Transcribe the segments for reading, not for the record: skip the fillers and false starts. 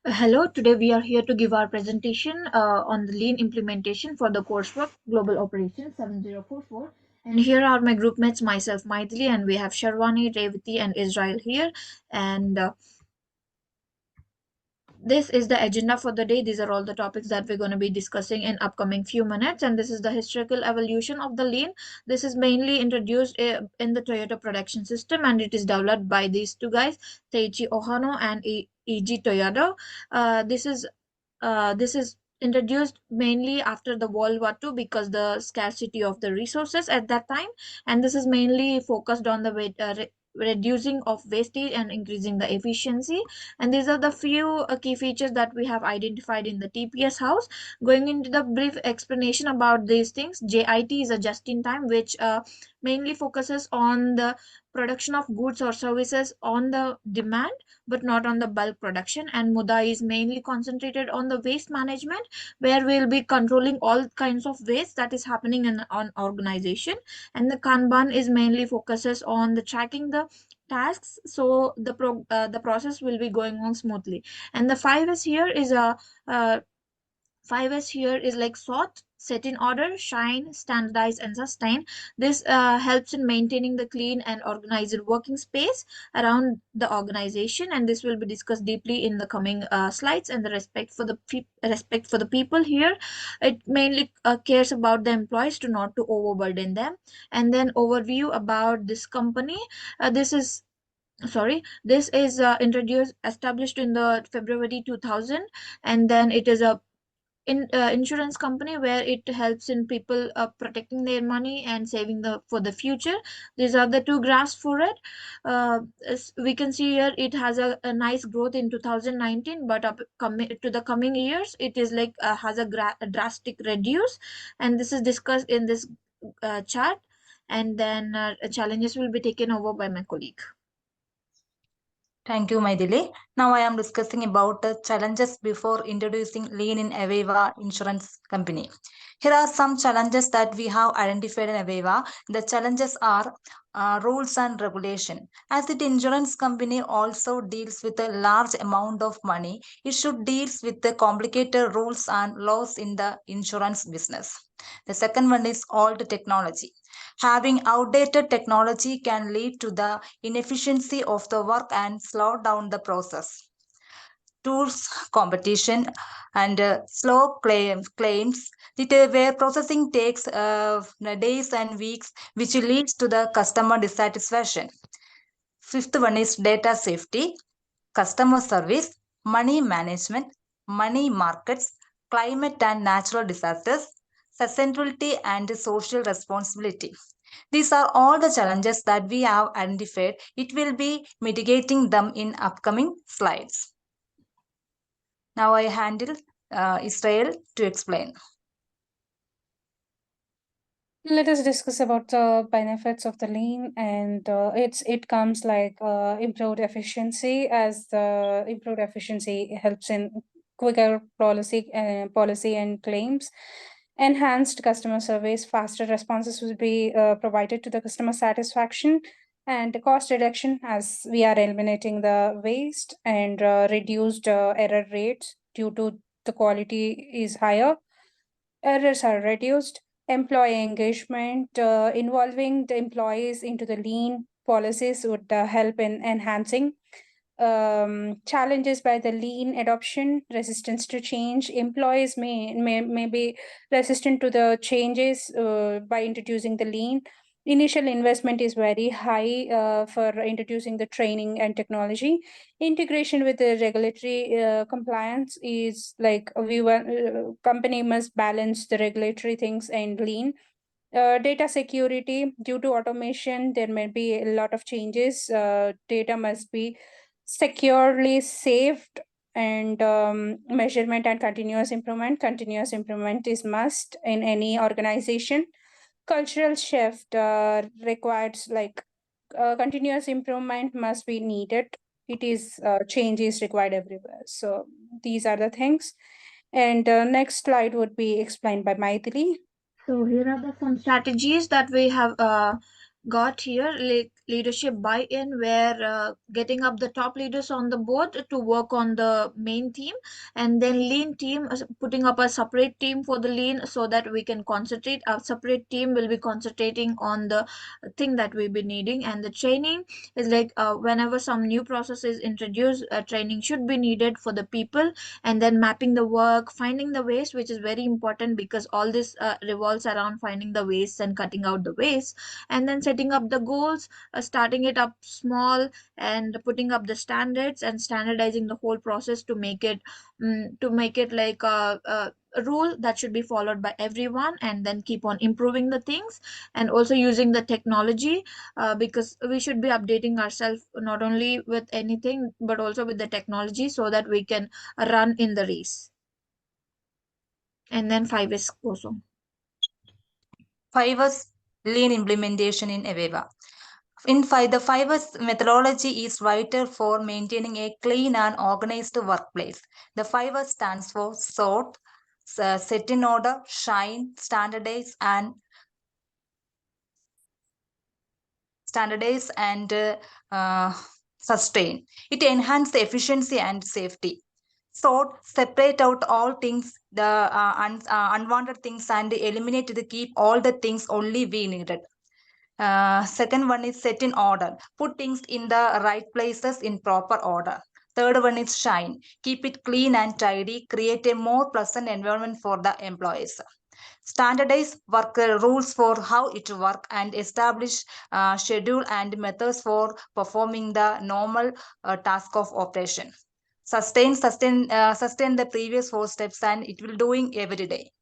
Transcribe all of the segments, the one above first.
Hello, today we are here to give our presentation on the lean implementation for the coursework Global Operations 7044. And here are my group mates, myself, Mydhili, and we have Sharvani, Revathy, and Israel here. And this is the agenda for the day. These are all the topics that we're going to be discussing in upcoming few minutes. And this is the historical evolution of the lean. This is mainly introduced in the Toyota production system, and it is developed by these two guys, Teiichi Ohno and Eiji Toyoda. This is introduced mainly after the World War II because the scarcity of the resources at that time, and this is mainly focused on the reducing of wastage and increasing the efficiency. And these are the few key features that we have identified in the TPS house. Going into the brief explanation about these things, JIT is a just in time, which mainly focuses on the production of goods or services on the demand but not on the bulk production. And Muda is mainly concentrated on the waste management, where we'll be controlling all kinds of waste that is happening in an organization. And the Kanban is mainly focuses on the tracking the tasks, so the process will be going on smoothly. And the 5S here is a 5S here is like sort, set in order, shine, standardize, and sustain. This helps in maintaining the clean and organized working space around the organization, and this will be discussed deeply in the coming slides. And the respect for the people here, it mainly cares about the employees to not to overburden them. And then overview about this company. This is introduced established in the February 2000, and then it is a insurance company where it helps in people protecting their money and saving the for the future. These are the two graphs for it. As we can see here, it has a nice growth in 2019, but coming to the coming years it is like has a drastic reduce. And this is discussed in this chart. And then challenges will be taken over by my colleague. Thank you, Mydhili. Now I am discussing about the challenges before introducing lean in AVIVA insurance company. Here are some challenges that we have identified in AVIVA. The challenges are rules and regulation. As the insurance company also deals with a large amount of money, it should deals with the complicated rules and laws in the insurance business. The second one is old technology. Having outdated technology can lead to the inefficiency of the work and slow down the process. Tools competition and slow claims where processing takes days and weeks, which leads to the customer dissatisfaction. Fifth one is data safety, customer service, money management, money markets, climate and natural disasters, sustainability and social responsibility. These are all the challenges that we have identified. It will be mitigating them in upcoming slides. Now I handle Israel to explain. Let us discuss about the benefits of the lean, and it comes like improved efficiency, as the improved efficiency helps in quicker policy and claims. Enhanced customer service, faster responses will be provided to the customer satisfaction, and cost reduction, as we are eliminating the waste, and reduced error rates due to the quality is higher. Errors are reduced. Employee engagement, involving the employees into the lean policies would help in enhancing. Challenges by the lean adoption, resistance to change. Employees may be resistant to the changes by introducing the lean. Initial investment is very high for introducing the training and technology. Integration with the regulatory compliance is like company must balance the regulatory things and lean. Data security, due to automation, there may be a lot of changes. Data must be securely saved, and measurement and continuous improvement. Continuous improvement is must in any organization. Cultural shift requires like continuous improvement must be needed. It is change is required everywhere. So these are the things. And next slide would be explained by Mydhili. So here are the some strategies that we have got here, like leadership buy-in, where getting up the top leaders on the board to work on the main team, and then lean team putting up a separate team for the lean so that we can concentrate. A separate team will be concentrating on the thing that we'll be needing. And the training is like whenever some new process is introduced, training should be needed for the people. And then mapping the work, finding the waste, which is very important because all this revolves around finding the waste and cutting out the waste. And then setting up the goals, starting it up small, and putting up the standards and standardizing the whole process to make it like a rule that should be followed by everyone, and then keep on improving the things. And also using the technology, because we should be updating ourselves not only with anything but also with the technology so that we can run in the race. And then 5 is also 5S lean implementation in AVIVA. The 5S methodology is vital for maintaining a clean and organized workplace. The 5S stands for sort, set in order, shine, standardize, and sustain. It enhances efficiency and safety. Sort, separate out all things, the unwanted things, and eliminate the keep all the things only we needed. Second one is set in order. Put things in the right places in proper order. Third one is shine. Keep it clean and tidy. Create a more pleasant environment for the employees. Standardize work rules for how it work and establish schedule and methods for performing the normal task of operation. Sustain the previous 4 steps and it will doing every day.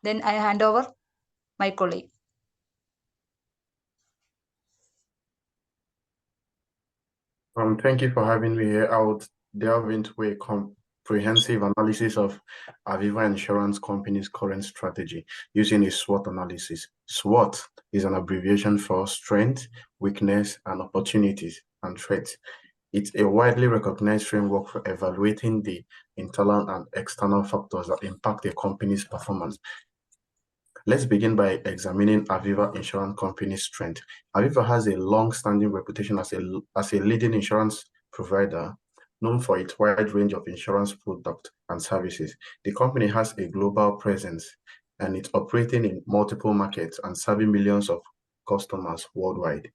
Then I hand over my colleague. Thank you for having me here. I would delve into a comprehensive analysis of AVIVA Insurance Company's current strategy using a SWOT analysis. SWOT is an abbreviation for strength, weakness, and opportunities and threats. It's a widely recognized framework for evaluating the internal and external factors that impact a company's performance. Let's begin by examining AVIVA Insurance Company's strength. AVIVA has a long-standing reputation as a leading insurance provider known for its wide range of insurance products and services. The company has a global presence and it's operating in multiple markets and serving millions of customers worldwide.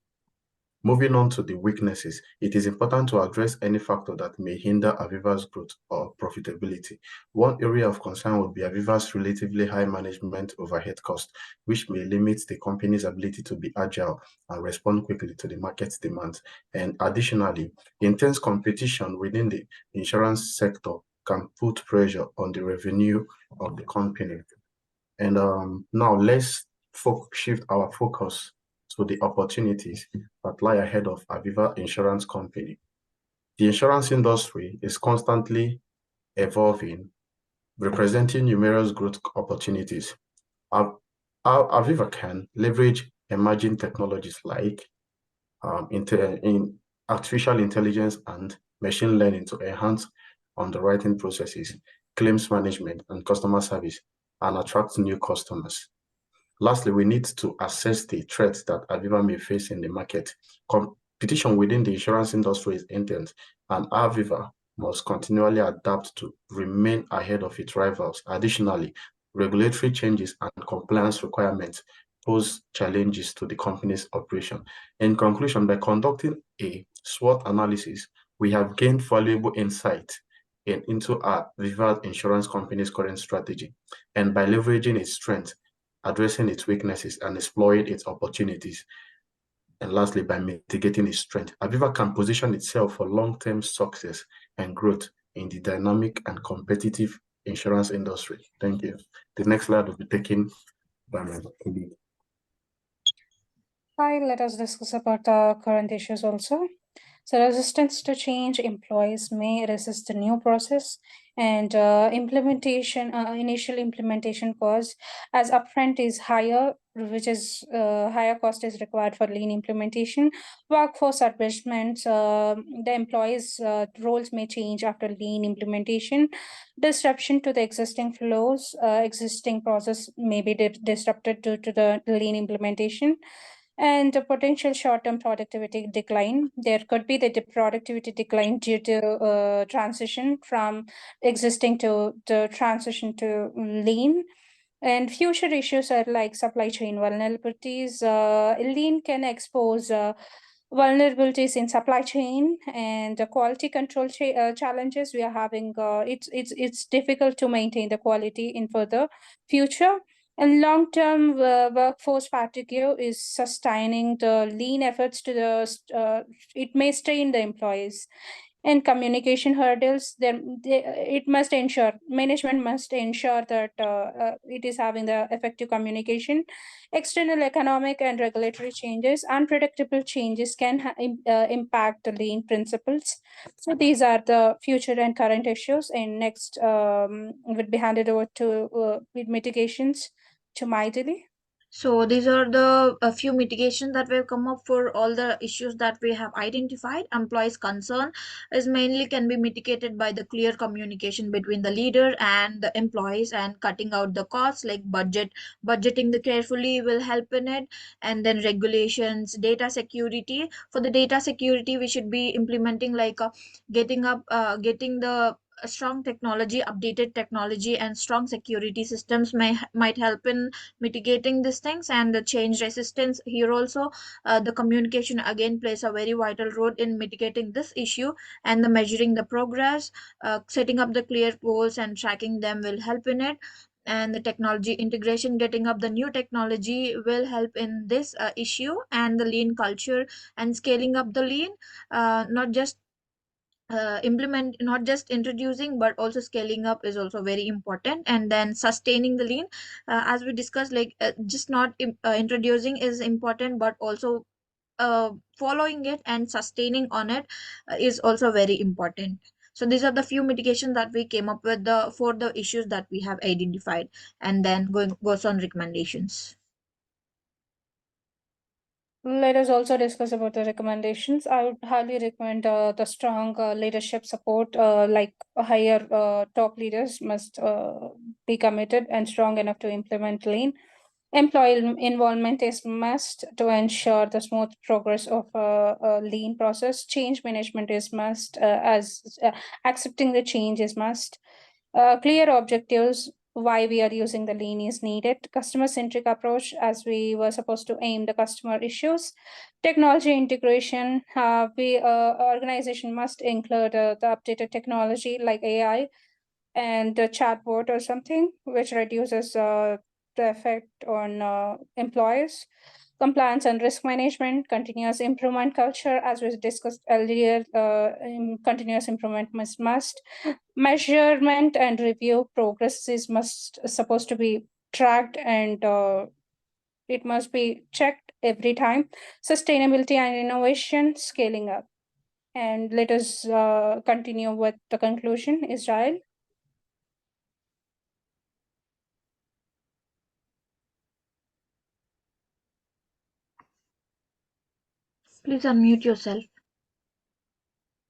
Moving on to the weaknesses, it is important to address any factor that may hinder AVIVA's growth or profitability. One area of concern would be AVIVA's relatively high management overhead cost, which may limit the company's ability to be agile and respond quickly to the market's demands. And additionally, intense competition within the insurance sector can put pressure on the revenue of the company. And now let's shift our focus to the opportunities that lie ahead of AVIVA Insurance Company. The insurance industry is constantly evolving, representing numerous growth opportunities. AVIVA can leverage emerging technologies like in artificial intelligence and machine learning to enhance underwriting processes, claims management, and customer service, and attract new customers. Lastly, we need to assess the threats that AVIVA may face in the market. Competition within the insurance industry is intense, and AVIVA must continually adapt to remain ahead of its rivals. Additionally, regulatory changes and compliance requirements pose challenges to the company's operation. In conclusion, by conducting a SWOT analysis, we have gained valuable insight into AVIVA Insurance Company's current strategy, and by leveraging its strengths, addressing its weaknesses, and exploring its opportunities. And lastly, by mitigating its strength, AVIVA can position itself for long-term success and growth in the dynamic and competitive insurance industry. Thank you. The next slide will be taken by my colleague. Hi, let us discuss about the current issues also. So resistance to change, employees may resist the new process, and initial implementation cost as upfront is higher, which is higher cost is required for lean implementation. Workforce adjustments, the employees' roles may change after lean implementation. Disruption to the existing flows, existing process may be disrupted due to the lean implementation. and a potential short-term productivity decline. There could be the productivity decline due to transition from existing to the transition to lean. And future issues are like supply chain vulnerabilities. Lean can expose vulnerabilities in supply chain and the quality control challenges we are having. It's difficult to maintain the quality in further future. And long-term workforce fatigue is sustaining the lean efforts to it may strain the employees. And communication hurdles, it must ensure, management must ensure that it is having the effective communication. External economic and regulatory changes, unpredictable changes can impact the lean principles. So these are the future and current issues. And next would be handed over to with mitigations to Mydhili. So these are the a few mitigations that will come up for all the issues that we have identified. Employees' concern is mainly can be mitigated by the clear communication between the leader and the employees, and cutting out the costs like budgeting the carefully will help in it. And then regulations, data security. For the data security, we should be implementing like getting the a strong technology, updated technology, and strong security systems might help in mitigating these things. And the change resistance here also, the communication again plays a very vital role in mitigating this issue. And the measuring the progress, setting up the clear goals and tracking them will help in it. And the technology integration, getting up the new technology will help in this issue. And the lean culture and scaling up the lean, not just implement, not just introducing but also scaling up is also very important. And then sustaining the lean, as we discussed, like just not introducing is important, but also following it and sustaining on it is also very important. So these are the few mitigations that we came up with the for the issues that we have identified. And then goes on recommendations. Let us also discuss about the recommendations. I would highly recommend the strong leadership support, like higher top leaders must be committed and strong enough to implement lean. Employee involvement is must to ensure the smooth progress of a lean process. Change management is must, as accepting the change is must. Clear objectives why we are using the lean is needed. Customer centric approach, as we were supposed to aim the customer issues. Technology integration, we organization must include the updated technology like AI and a chatbot or something which reduces the effect on employees. Compliance and risk management, continuous improvement culture, as we discussed earlier, continuous improvement must. Measurement and review progress is must supposed to be tracked, and it must be checked every time. Sustainability and innovation, scaling up. And let us continue with the conclusion, Israel. Please unmute yourself.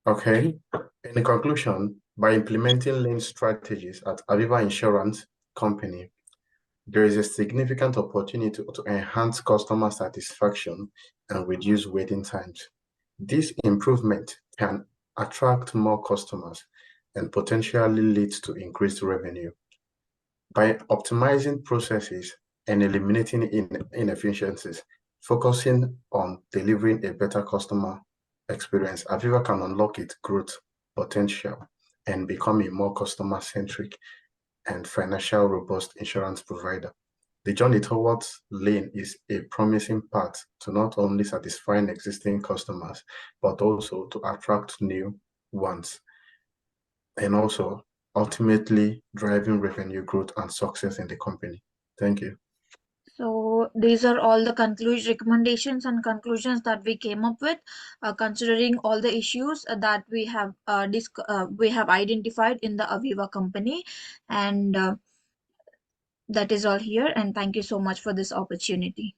Okay. In conclusion, by implementing lean strategies at AVIVA Insurance Company, there is a significant opportunity to enhance customer satisfaction and reduce waiting times. This improvement can attract more customers and potentially lead to increased revenue. By optimizing processes and eliminating inefficiencies, focusing on delivering a better customer experience, AVIVA can unlock its growth potential and become a more customer-centric and financial robust insurance provider. The journey towards lean is a promising path to not only satisfying existing customers, but also to attract new ones, and also ultimately driving revenue growth and success in the company. Thank you. So these are all the recommendations and conclusions that we came up with, considering all the issues that we have identified in the AVIVA company. And that is all here. And thank you so much for this opportunity.